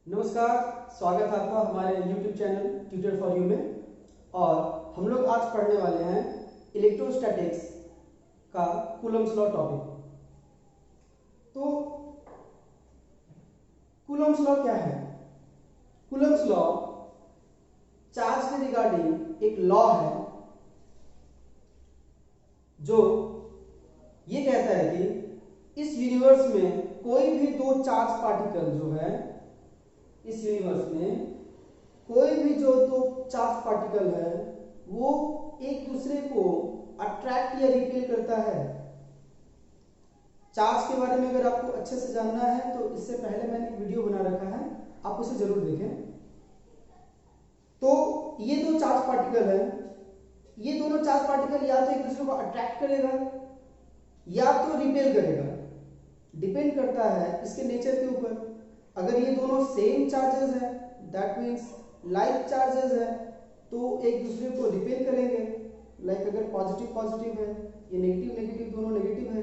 नमस्कार, स्वागत है आपका हमारे YouTube channel tutor for you में। और हम लोग आज पढ़ने वाले हैं इलेक्ट्रोस्टैटिक्स का कूलम्ब्स लॉ टॉपिक। तो कूलम्ब्स लॉ क्या है? कूलम्ब्स लॉ चार्ज के रिगार्डिंग एक लॉ है जो ये कहता है कि इस यूनिवर्स में कोई भी दो चार्ज पार्टिकल जो है, इस यूनिवर्स में कोई भी जो दो चार्ज पार्टिकल है वो एक दूसरे को अट्रैक्ट या रिपेल करता है। चार्ज के बारे में अगर आपको अच्छे से जानना है तो इससे पहले मैंने एक वीडियो बना रखा है, आप उसे जरूर देखें। तो ये दो चार्ज पार्टिकल है, ये दोनों चार्ज पार्टिकल या तो एक दूसरे को अट्रैक्ट करेगा या तो रिपेल करेगा। डिपेंड करता है इसके नेचर के ऊपर। अगर ये दोनों सेम चार्जेस है, दैट मीन्स लाइक चार्जेस है, तो एक दूसरे को रिपेल करेंगे। लाइक अगर पॉजिटिव पॉजिटिव है, ये नेगेटिव नेगेटिव दोनों नेगेटिव है,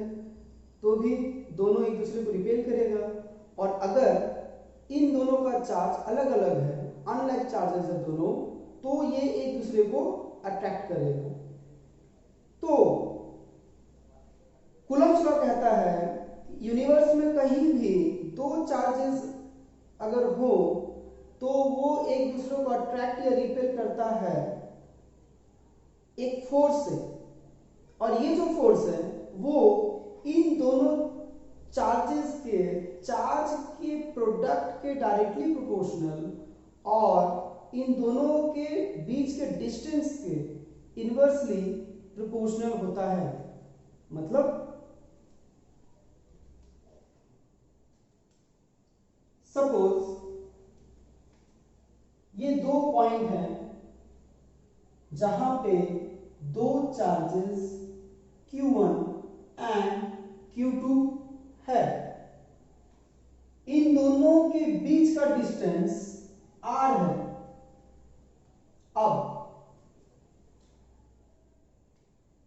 तो भी दोनों एक दूसरे को रिपेल करेगा। और अगर इन दोनों का चार्ज अलग अलग है, अनलाइक चार्जेस है दोनों, तो ये एक दूसरे को अट्रैक्ट करेगा। तो कूलम्ब्स लॉ कहता है यूनिवर्स में कहीं भी दो चार्जेस अगर हो तो वो एक दूसरे को अट्रैक्ट या रिपेल करता है एक फोर्स से। और ये जो फोर्स है वो इन दोनों चार्जेस के चार्ज के प्रोडक्ट के डायरेक्टली प्रोपोर्शनल और इन दोनों के बीच के डिस्टेंस के इनवर्सली प्रोपोर्शनल होता है। मतलब सपोज ये दो पॉइंट हैं जहां पे दो चार्जेस Q1 एंड Q2 है। इन दोनों के बीच का डिस्टेंस R है। अब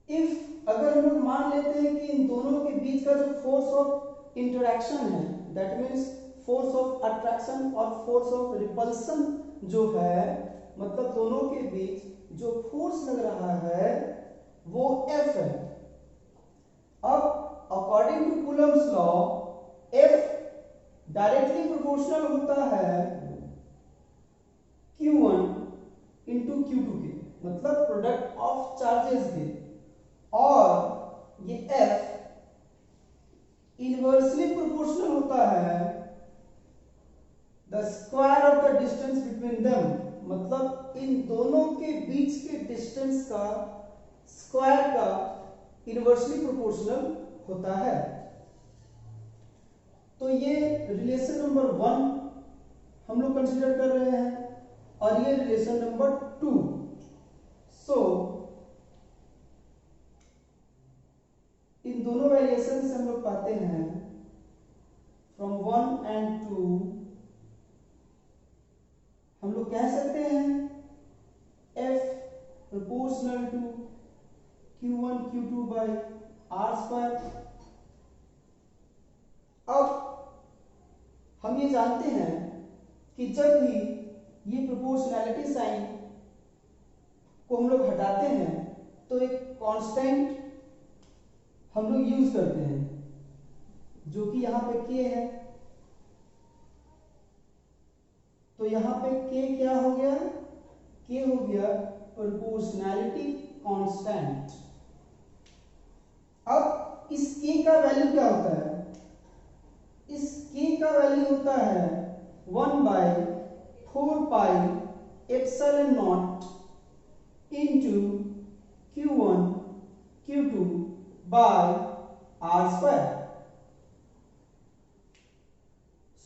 इफ अगर हम लोग मान लेते हैं कि इन दोनों के बीच का जो फोर्स ऑफ इंटरेक्शन है, that means force of attraction और फोर्स ऑफ रिपल्सन जो है, मतलब दोनों के बीच जो फोर्स लग रहा है वो F है। अब according to Coulomb's law F directly proportional होता है Q1 इंटू Q2 के, मतलब प्रोडक्ट ऑफ चार्जेस के। और ये F इनवर्सली प्रोपोर्शनल होता है the square of the distance between them, मतलब इन दोनों के बीच के डिस्टेंस का स्क्वायर का इनवर्सली प्रोपोर्शनल होता है। तो ये रिलेशन नंबर 1 हम लोग कंसीडर कर रहे हैं और ये रिलेशन नंबर 2। सो इन दोनों वेरिएशन से हम लोग पाते हैं फ्रॉम 1 एंड 2 हम लोग कह सकते हैं F proportional to Q1 Q2 by R square. अब हम ये जानते हैं कि जब भी ये प्रोपोर्शनैलिटी साइन को हम लोग हटाते हैं तो एक कांस्टेंट हम लोग यूज करते हैं जो कि यहां पे K है। तो यहां पे K क्या हो गया? K हो गया प्रोपोर्शनैलिटी कांस्टेंट। अब इस K का वैल्यू क्या होता है? इस K का वैल्यू होता है 1/4 pi epsilon naught into Q1 Q2 by R square.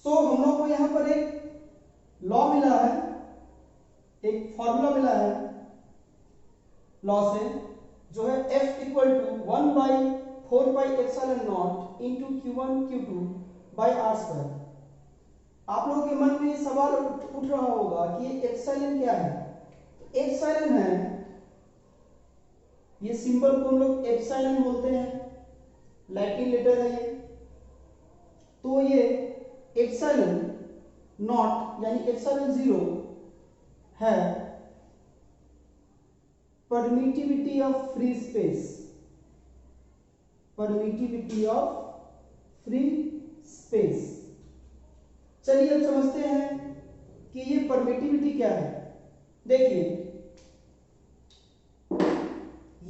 So हम लोग को यहां पर एक लॉ मिला है, एक फॉर्मूला मिला है लॉ से, जो है F equal to 1/4 pi epsilon naught into Q1 Q2 by R square. आप लोगों के मन में सवाल उठ रहा होगा कि ये एप्सिलॉन क्या है? एप्सिलॉन है, ये सिंबल को हम लोग एप्सिलॉन बोलते हैं, लैटिन लेटर है ये। तो ये एप्सिलॉन नॉट यानी एप्सिलॉन 0 है permittivity of free space, permittivity of free space. चलिए अब समझते हैं कि ये परमिटिविटी क्या है। देखिए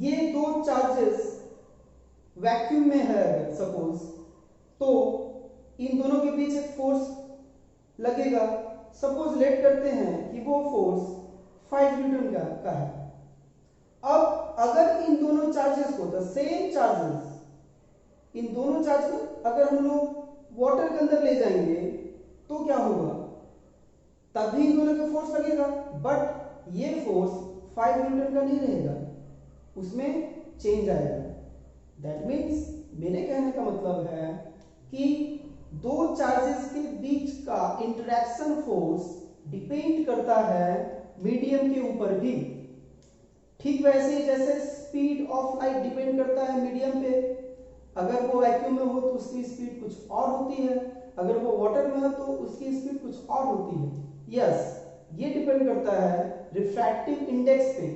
ये दो चार्जेस वैक्यूम में है अगर सपोज, तो इन दोनों के बीच एक फोर्स लगेगा। सपोज लेट करते हैं कि वो फोर्स 5 न्यूटन का है। अब अगर इन दोनों चार्जेस को, द सेम चार्जेस, इन दोनों चार्ज को अगर हम लोग वाटर के अंदर ले जाएंगे तो क्या होगा, तभी इन दोनों का फोर्स लगेगा, बट ये फोर्स 5 न्यूटन का नहीं रहेगा, उसमें चेंज आएगा। दैट मीन्स मेरे कहने का मतलब है कि दो चार्जेस के बीच का इंटरेक्शन फोर्स डिपेंड करता है मीडियम के ऊपर भी। ठीक वैसे ही जैसे स्पीड ऑफ लाइट डिपेंड करता है मीडियम पे। अगर वो वैक्यूम में हो तो उसकी स्पीड कुछ और होती है, अगर वो वाटर में हो तो उसकी स्पीड कुछ और होती है। यस, ये डिपेंड करता है रिफ्रैक्टिव इंडेक्स पे,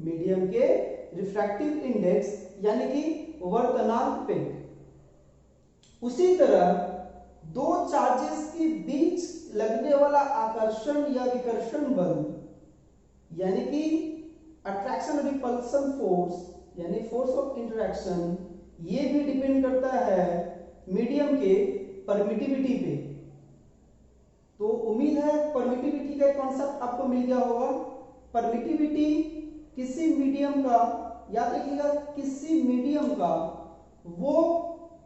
मीडियम के रिफ्रैक्टिव इंडेक्स यानी कि वर्तनांक पे। उसी तरह दो चार्जेस के बीच लगने वाला आकर्षण या विकर्षण बल यानी कि अट्रैक्शन और रिपल्सन फोर्स यानी फोर्स ऑफ इंटरेक्शन, ये भी डिपेंड करता है मीडियम के परमिटिविटी पे। तो उम्मीद है परमिटिविटी का कॉन्सेप्ट आपको मिल गया होगा। परमिटिविटी किसी मीडियम का, याद रखिएगा, किसी मीडियम का वो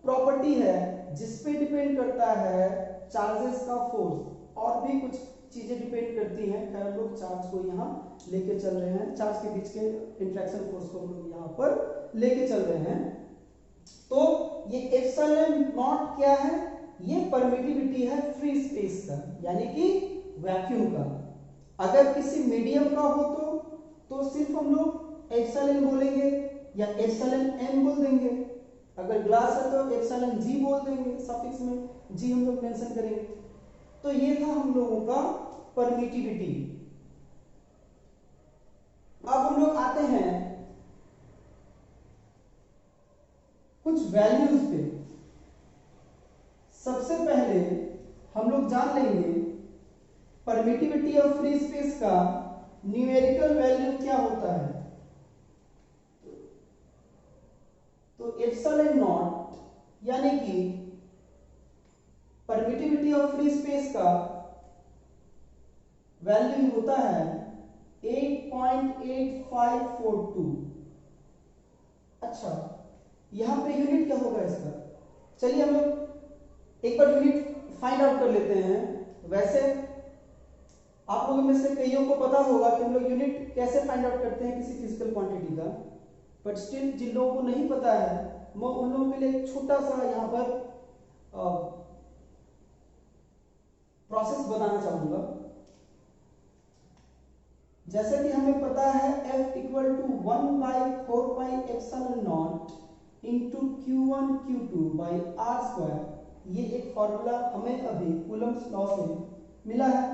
प्रॉपर्टी है जिस पे डिपेंड करता है चार्जेस का फोर्स। और भी कुछ चीजें डिपेंड करती हैं, खैर हम लोग चार्ज को यहाँ लेके चल रहे हैं, चार्ज के बीच के इंटरेक्शन फोर्स को हम लोग यहाँ पर लेके चल रहे हैं। तो ये एप्सिलॉन नॉट क्या है, ये परमिटिविटी है फ्री स्पेस का यानी कि वैक्यूम का। अगर किसी मीडियम का हो तो सिर्फ हम लोग एप्सिलॉन बोलेंगे या एप्सिलॉन एम बोल देंगे। अगर ग्लास है तो एप्सिलॉन जी बोल देंगे, सफिक्स में जी हम लोग मेंशन करेंगे। तो ये था हम लोगों का परमिटिविटी। अब हम लोग आते हैं कुछ वैल्यूज पे। सबसे पहले हम लोग जान लेंगे परमिटिविटी ऑफ फ्री स्पेस का न्यूमेरिकल वैल्यू क्या होता है। तो एप्सिलॉन नॉट यानी कि परमिटिविटी ऑफ फ्री स्पेस का वैल्यू होता है 8.8542। अच्छा, यहां पे यूनिट क्या होगा इसका, चलिए हम लोग एक बार यूनिट फाइंड आउट कर लेते हैं। वैसे आप लोगों में से कईयों को पता होगा कि हम लोग यूनिट कैसे फाइंड आउट करते हैं किसी फिजिकल क्वांटिटी का, बट स्टिल जिन लोगों को नहीं पता है मैं उन लोगों के लिए एक छोटा सा यहाँ पर प्रोसेस बताना चाहूंगा। जैसे कि हमें पता है F equal to 1/4 pi epsilon naught into Q1 Q2 by R square, ये एक फॉर्मूला हमें अभी कूलम्ब्स लॉ से मिला है।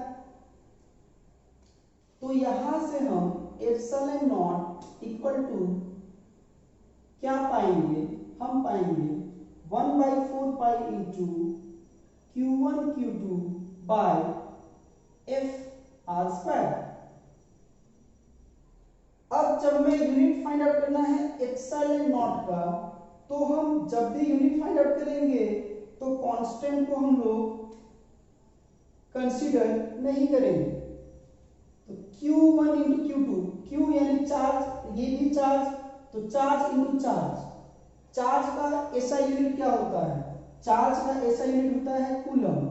तो यहां से हम एप्सिलॉन नॉट इक्वल टू क्या पाएंगे, हम पाएंगे 1/4 pi into Q1 Q2 by F R square. अब जब मैं यूनिट फाइंड आउट करना है एप्सिलॉन नॉट का, तो हम जब भी यूनिट फाइंड आउट करेंगे तो कांस्टेंट को हम लोग कंसीडर नहीं करेंगे। तो Q1 इंटू Q2, Q यानी चार्ज, ये भी चार्ज, तो चार्ज इंटू चार्ज। चार्ज का ऐसा यूनिट क्या होता है, चार्ज का ऐसा यूनिट होता है कूलम,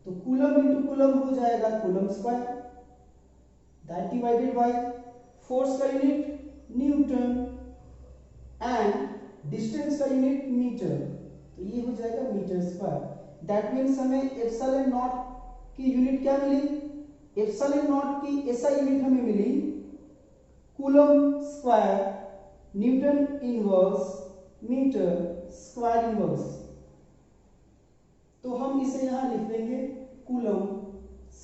तो कूलम इंटू कूलम हो जाएगा coulomb square, that divided by force का यूनिट न्यूटन एंड डिस्टेंस का यूनिट मीटर, तो ये हो जाएगा मीटर स्क्वायर। दैट मीन्स हमें एप्सिलॉन नॉट की यूनिट क्या मिली, एप्सिलॉन नॉट की ऐसा यूनिट हमें मिली coulomb square newton inverse metre square inverse. तो हम इसे यहां लिख देंगे coulomb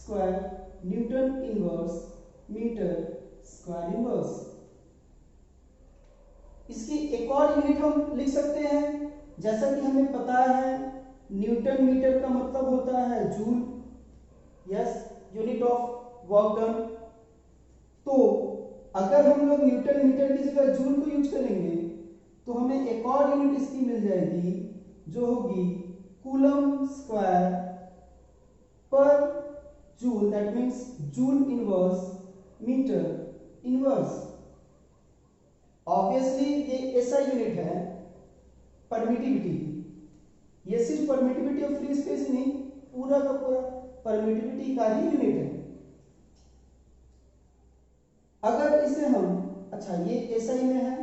square newton inverse metre square inverse. इसकी एक और यूनिट हम लिख सकते हैं, जैसा कि हमें पता है न्यूटन मीटर का मतलब होता है joule, yes, unit of work done. तो अगर हम लोग न्यूटन मीटर की जगह जूल को यूज करेंगे तो हमें एक और यूनिट इसकी मिल जाएगी जो होगी कूलम स्क्वायर पर joule, that means joule inverse metre inverse. Obviously ये ऐसा यूनिट है परमिटिविटी की, ये सिर्फ परमिटिविटी ऑफ फ्री स्पेस नहीं, पूरा का पूरा परमिटिविटी का ही यूनिट है। अगर इसे हम, अच्छा ये एसआई में है,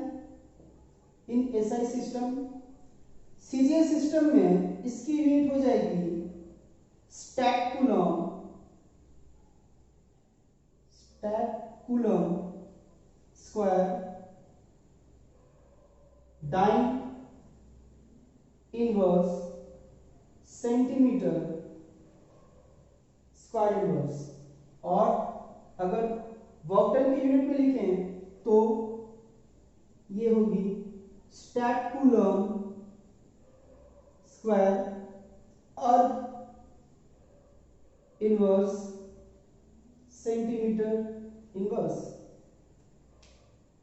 in SI system, CGS system में इसकी यूनिट हो जाएगी statcoulomb, statcoulomb square dyne inverse centimetre square inverse. और अगर वर्क डन की यूनिट में लिखें तो ये होगी स्टैक कूलम स्क्वायर अर्थ इनवर्स सेंटीमीटर इनवर्स।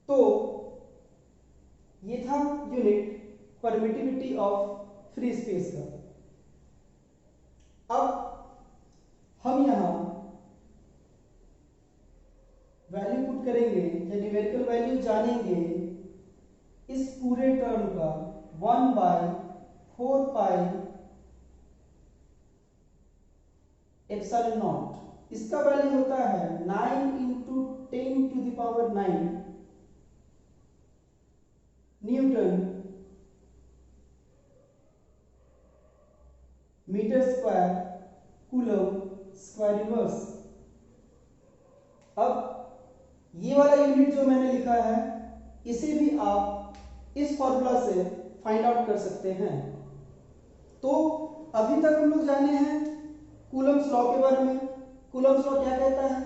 तो ये था unit permittivity of free space का। अब हम यहां वैल्यू पुट करेंगे या न्यूमेरिकल वैल्यू जानेंगे इस पूरे टर्म का 1/4 पाई एप्सिलॉन नॉट। इसका वैल्यू होता है 9 × 10⁹ newton metre square coulomb square inverse. अब ये वाला यूनिट जो मैंने लिखा है इसे भी आप इस फॉर्मूला से फाइंड आउट कर सकते हैं। तो अभी तक हम लोग जाने हैं कूलम्स लॉ के बारे में। कूलम्स लॉ क्या कहता है?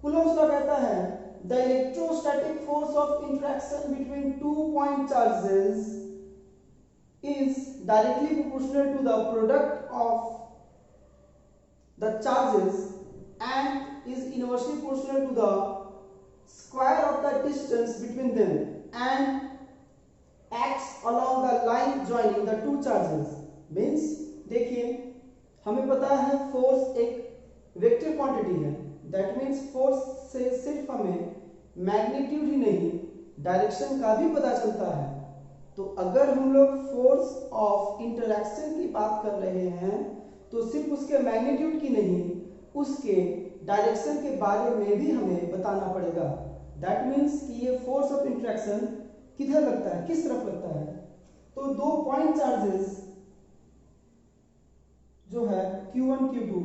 कूलम्स लॉ कहता है the electrostatic force of interaction between 2 point charges is directly proportional to the product of the charges and is inversely proportional to the square of the distance between them and acts along the line joining the two charges। means देखिए हमें पता है force एक vector quantity है, that means force से सिर्फ हमें magnitude ही नहीं डायरेक्शन का भी पता चलता है। तो अगर हम लोग फोर्स ऑफ इंटरैक्शन की बात कर रहे हैं तो सिर्फ उसके मैग्नीट्यूड की नहीं, उसके डायरेक्शन के बारे में भी हमें बताना पड़ेगा। दैट मीन्स कि ये फोर्स ऑफ इंटरैक्शन किधर लगता है, किस तरफ लगता है। तो 2 पॉइंट चार्जेस जो है Q1 Q2,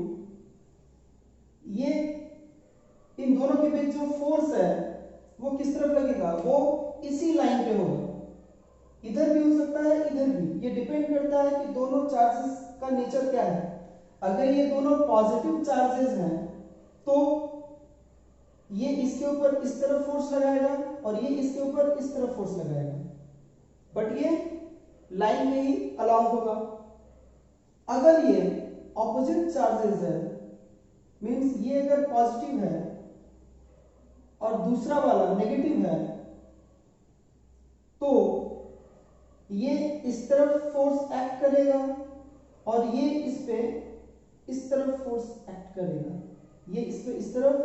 ये इन दोनों के बीच जो फोर्स है वो किस तरफ लगेगा, वो इसी लाइन पे होगा। इधर भी हो सकता है, इधर भी, ये डिपेंड करता है कि दोनों चार्जेस का नेचर क्या है। अगर ये दोनों पॉजिटिव चार्जेस हैं तो ये इसके ऊपर इस तरफ फोर्स लगाएगा और ये इसके ऊपर इस तरफ फोर्स लगाएगा, बट ये लाइन में ही अलाउ होगा। अगर ये ऑपोजिट चार्जेस है, मींस ये अगर पॉजिटिव है और दूसरा वाला नेगेटिव है, तो ये इस तरफ फोर्स एक्ट करेगा और ये इस पे इस तरफ फोर्स एक्ट करेगा। ये इस पे इस तरफ,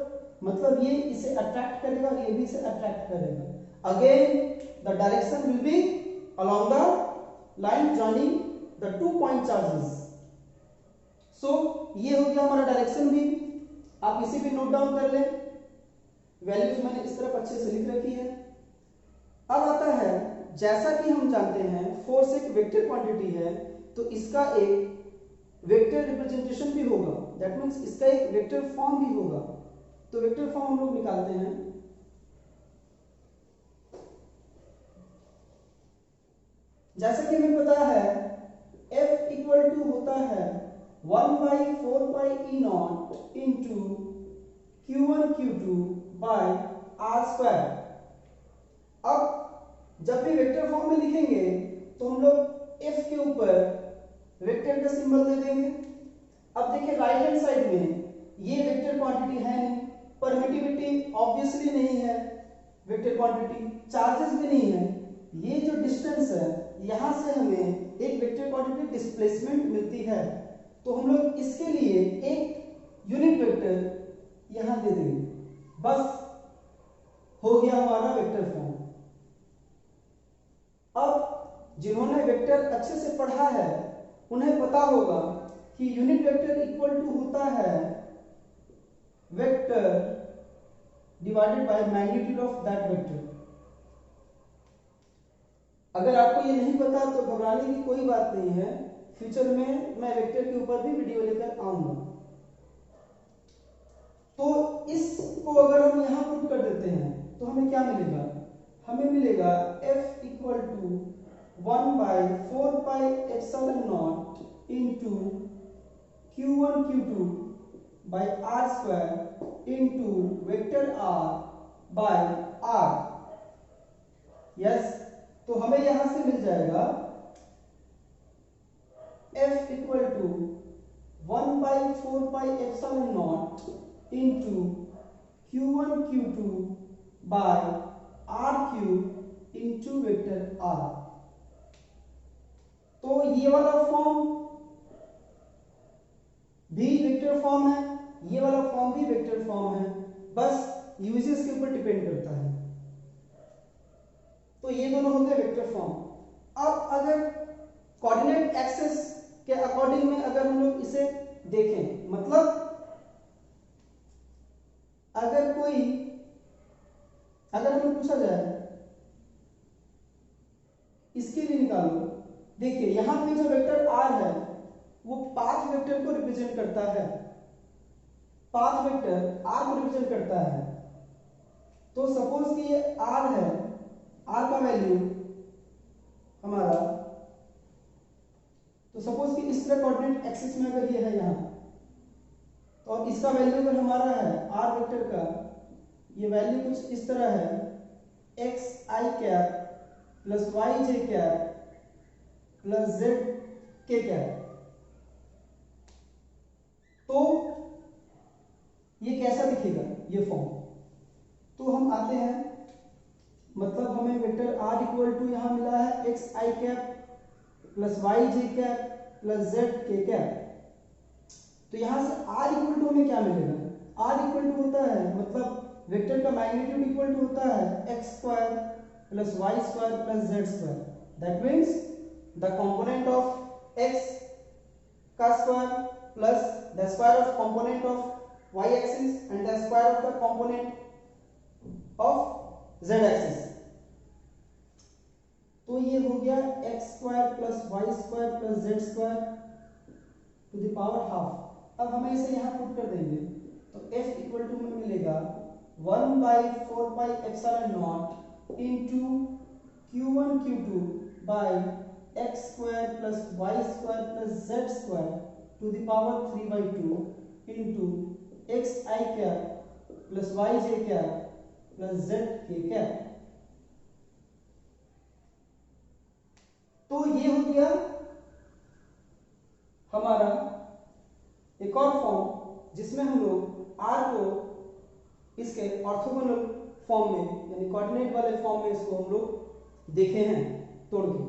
मतलब ये इसे अट्रैक्ट करेगा और ये भी इसे अट्रैक्ट करेगा। Again the direction will be along the line joining the 2 point charges. So ये हो गया हमारा डायरेक्शन भी। आप इसे भी नोट डाउन कर लें, वैल्यूज मैंने इस तरफ अच्छे से लिख रखी है। अब आता है, जैसा कि हम जानते हैं फोर्स एक वेक्टर क्वांटिटी है तो इसका एक वेक्टर रिप्रेजेंटेशन भी होगा, दैट मींस इसका एक वेक्टर फॉर्म भी होगा। तो वेक्टर फॉर्म हम लोग निकालते हैं। जैसा कि हमें पता है F इक्वल टू होता है 1/4 pi E0 into q2 by R square. अब जब भी वेक्टर फॉर्म में लिखेंगे तो हम लोग f के ऊपर वेक्टर का सिंबल दे देंगे। अब देखिए राइट हैंड साइड में ये वेक्टर क्वांटिटी है नहीं, परमिटिविटी ऑब्वियसली नहीं है, वेक्टर क्वांटिटी चार्जेस भी नहीं है। ये जो डिस्टेंस है यहां से हमें एक वेक्टर क्वांटिटी डिस्प्लेसमेंट मिलती है, तो हम लोग इसके लिए एक यूनिट वेक्टर यहां दे देंगे। बस हो गया हमारा वेक्टर फॉर्म। अब जिन्होंने वेक्टर अच्छे से पढ़ा है उन्हें पता होगा कि यूनिट वेक्टर इक्वल टू होता है vector divided by magnitude of that vector. अगर आपको ये नहीं पता तो घबराने की कोई बात नहीं है, फ्यूचर में मैं वेक्टर के ऊपर भी वीडियो लेकर आऊंगा। तो इसको अगर हम यहां पुट कर देते हैं तो हमें क्या मिलेगा? हमें मिलेगा F equal to 1/4 pi epsilon naught into Q1 Q2 by R square into vector R by R। Yes, तो हमें यहां से मिल जाएगा F equal to 1/4 pi epsilon naught into Q1 Q2 by R cube into vector R। तो ये वाला form भी वेक्टर फॉर्म है, ये वाला फॉर्म भी वेक्टर फॉर्म है, बस यूजेस के ऊपर डिपेंड करता है। तो ये दोनों हो गए वेक्टर फॉर्म। अब अगर कोऑर्डिनेट एक्सिस के अकॉर्डिंग में अगर हम लोग इसे देखें, मतलब अगर हमें पूछा जाए इसके लिए निकालो, देखिए यहां पे जो वेक्टर r है वो पाथ वेक्टर को रिप्रेजेंट करता है, पाथ वेक्टर r को रिप्रेजेंट करता है। तो सपोज कि ये r है, r का वैल्यू हमारा, तो सपोज कि इस तरह कोऑर्डिनेट एक्सिस में अगर ये है यहां, तो इसका वैल्यू अगर हमारा है r वेक्टर का, ये वैल्यू कुछ इस तरह है x i cap plus y j cap plus z k cap. तो ये कैसा दिखेगा ये फॉर्म? तो हम आते हैं, मतलब हमें वेक्टर r इक्वल टू यहां मिला है x i cap plus y j cap plus z k cap. तो यहां से r इक्वल टू हमें क्या मिलेगा? r इक्वल टू होता है, मतलब वेक्टर का मैग्नीट्यूड इक्वल टू होता है x square plus y square plus z square. That means the component of x का square plus the square of component of y axis and the square of the component of z axis. तो ये हो गया x square plus y square plus z square to the power half. अब हमें इसे यहां put कर देंगे तो f इक्वल टू में मिलेगा 1/4 pi epsilon naught into Q1 Q2 by x square plus y square plus z square to the power 3/2 into x i cap plus y j cap plus z k cap. तो ये हो गया हमारा एक और form जिसमें हम लोग r को इसके ऑर्थोगोनल फॉर्म में यानी कोऑर्डिनेट वाले फॉर्म में इसको हम लोग देखे हैं तोड़ के।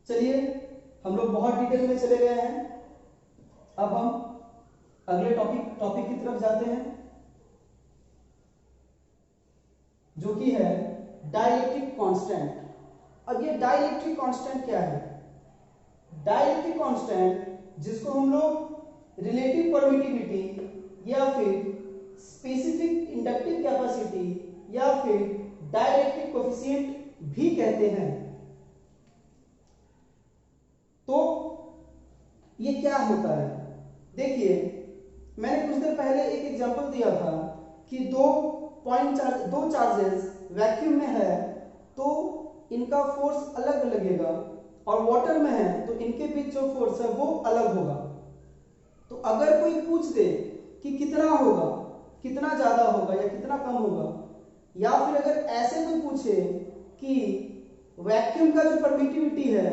चलिए हम लोग बहुत डिटेल में चले गए हैं, अब हम अगले टॉपिक की तरफ जाते हैं जो कि है डाइलेक्ट्रिक कांस्टेंट। अब ये डाइलेक्ट्रिक कांस्टेंट क्या है? डाइलेक्ट्रिक कांस्टेंट जिसको हम लोग रिलेटिव परमिटिविटी या फिर स्पेसिफिक इंडक्टिव कैपेसिटी या फिर डाइलेक्ट्रिक कोएफिशिएंट भी कहते हैं। तो ये क्या होता है? देखिए मैंने कुछ देर पहले एक एग्जांपल दिया था कि दो चार्जेस वैक्यूम में है तो इनका फोर्स अलग लगेगा, और वाटर में है तो इनके बीच जो फोर्स है वो अलग होगा। तो अगर कोई पूछ दे कि कितना होगा कितना ज्यादा होगा या कितना कम होगा। या फिर अगर ऐसे कोई पूछे कि वैक्यूम का जो परमिटिविटी है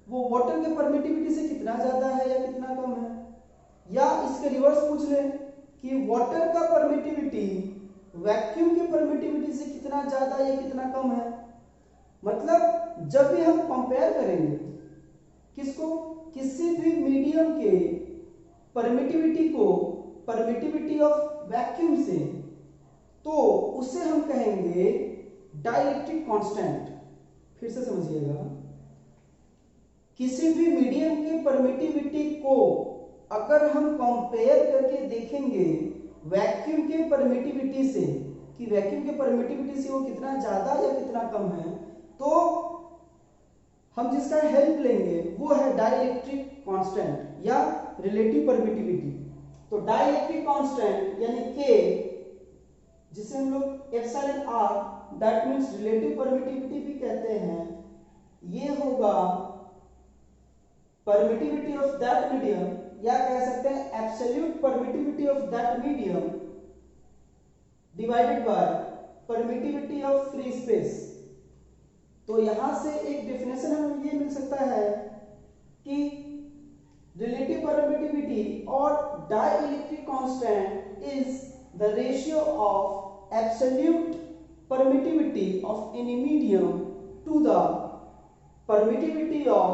वो वाटर के परमिटिविटी से कितना ज्यादा है या कितना कम है, या इसके रिवर्स पूछ ले कि वाटर का परमिटिविटी वैक्यूम के परमिटिविटी से कितना ज्यादा या कितना कम है। मतलब जब भी हम कंपेयर करेंगे किसको, किसी भी मीडियम के परमिटिविटी को परमिटिविटी ऑफ वैक्यूम से, तो उसे हम कहेंगे डाइलेक्ट्रिक कांस्टेंट। फिर से समझिएगा, किसी भी मीडियम के परमिटिविटी को अगर हम कंपेयर करके देखेंगे वैक्यूम के परमिटिविटी से कि वैक्यूम के परमिटिविटी से वो कितना ज्यादा या कितना कम है, तो हम जिसका हेल्प लेंगे वो है डाइलेक्ट्रिक कांस्टेंट या रिलेटिव परमिटिविटी। तो डाइलेक्ट्रिक कांस्टेंट यानी K, जिसे हम लोग epsilon r that means relative permittivity भी कहते हैं, ये होगा परमिटिविटी ऑफ दैट मीडियम, या कह सकते हैं absolute permittivity of that medium divided by permittivity of free space. तो यहां से एक डेफिनेशन हमें ये मिल सकता है कि रिलेटिव परमिटिविटी और dielectric constant is the ratio of absolute permittivity of any medium to the permittivity of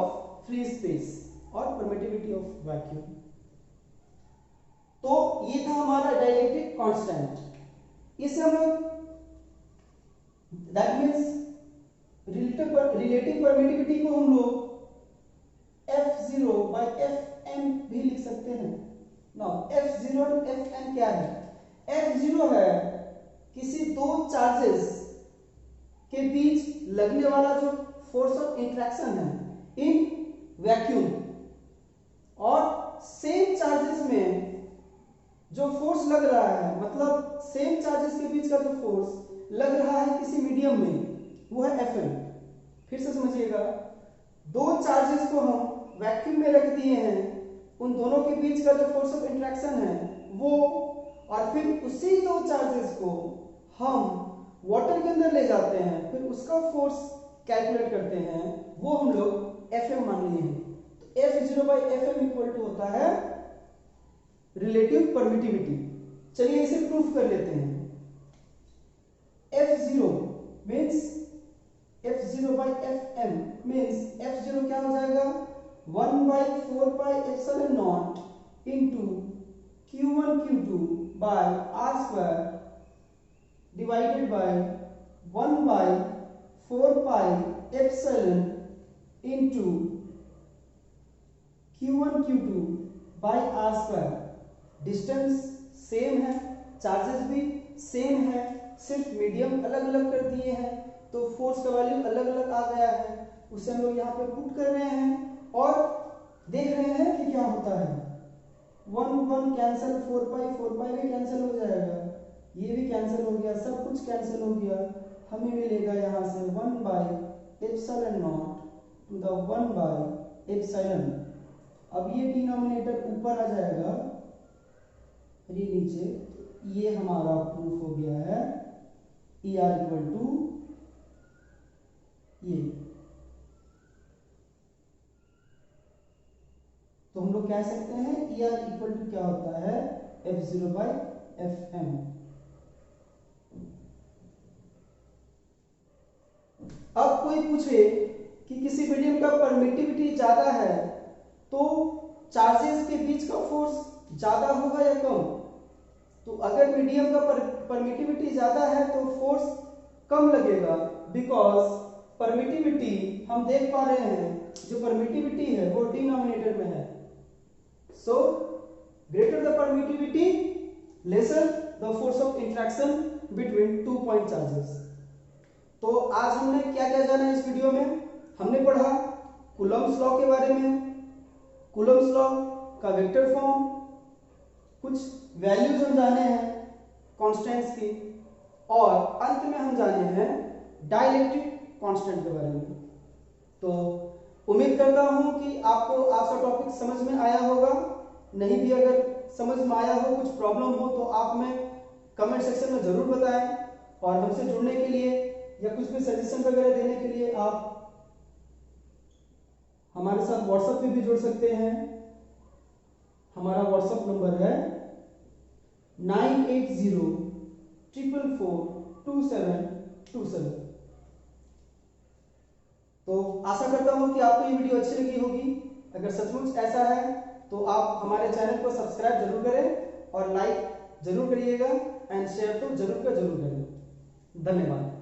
free space or permittivity of vacuum। तो ये था हमारा डाइलेक्ट्रिक कांस्टेंट। इसे हम लोग दैट मींस रिलेटिव परमिटिविटी को हम लोग F0 by Fm भी लिख सकते हैं। नाउ F0 और Fm क्या है? F0 है किसी दो चार्जेस के बीच लगने वाला जो फोर्स ऑफ इंटरेक्शन है इन वैक्यूम, और सेम चार्जेस में जो फोर्स लग रहा है, मतलब सेम चार्जेस के बीच का जो फोर्स लग रहा है किसी मीडियम में, वो है Fm। फिर से समझिएगा, दो चार्जेस को हम वैक्यूम में रख दिए हैं, उन दोनों के बीच का जो फोर्स ऑफ इंटरेक्शन है वो, और फिर उसी दो चार्जेस को हम वाटर के अंदर ले जाते हैं, फिर उसका फोर्स कैलकुलेट करते हैं, वो हम लोग Fm मान लिए हैं। तो F0 by Fm equal to होता है रिलेटिव परमिटिविटी। चलिए इसे प्रूफ कर लेते हैं। F0 means F0 by Fm means F0 क्या हो जाएगा, 1 by 4 pi epsilon naught into Q1 Q2 by R square divided by 1 by 4 pi epsilon into Q1 Q2 by R square। Distance same है, charges भी same है, सिर्फ medium अलग अलग कर दिए हैं, तो फोर्स का वैल्यू अलग अलग आ गया है, उसे हम लोग यहाँ पे पुट कर रहे हैं और देख रहे हैं कि क्या होता है। 1 कैंसिल, 4 पाई भी कैंसिल हो जाएगा, ये भी कैंसिल हो गया, सब कुछ कैंसिल हो गया, हमें मिलेगा यहाँ से 1 by epsilon naught to the 1 by epsilon. अब ये डिनोमिनेटर ऊपर आ जाएगा और ये नीचे, ये हमारा प्रूफ हो गया है ER इक्वल टू ये। तो हम लोग कह सकते हैं ER इक्वल टू क्या होता है, F0 by Fm। अब कोई पूछे कि किसी मीडियम का परमिटिविटी ज्यादा है तो चार्जेस के बीच का फोर्स ज्यादा होगा या कम। तो अगर मीडियम का परमिटिविटी ज्यादा है तो फोर्स कम लगेगा, बिकॉज परमिटिविटी हम देख पा रहे हैं जो परमिटिविटी है वो डिनोमिनेटर में है। So greater the permittivity lesser the force of interaction between 2 point charges. तो आज हमने क्या क्या जाना इस वीडियो में, हमने पढ़ा कूलम्ब्स लॉ के बारे में, कूलम्ब्स लॉ का वेक्टर फॉर्म, कुछ वैल्यूज हम जाने हैं कांस्टेंट्स की, और अंत में हम जाने हैं डाइलेक्ट्रिक कांस्टेंट के बारे में। तो उम्मीद करता हूं कि आपको आज का टॉपिक समझ में आया होगा। नहीं भी अगर समझ में आया हो, कुछ प्रॉब्लम हो, तो आप में कमेंट सेक्शन में जरूर बताएं। और हमसे जुड़ने के लिए या कुछ भी सजेशन वगैरह देने के लिए आप हमारे साथ व्हाट्सएप पे भी जुड़ सकते हैं। हमारा व्हाट्सएप नंबर है 9804442727। तो आशा करता हूं कि आपको ये वीडियो अच्छी लगी होगी। अगर सचमुच ऐसा है तो आप हमारे चैनल को सब्सक्राइब जरूर करें और लाइक जरूर करिएगा एंड शेयर तो जरूर का जरूर करें। धन्यवाद।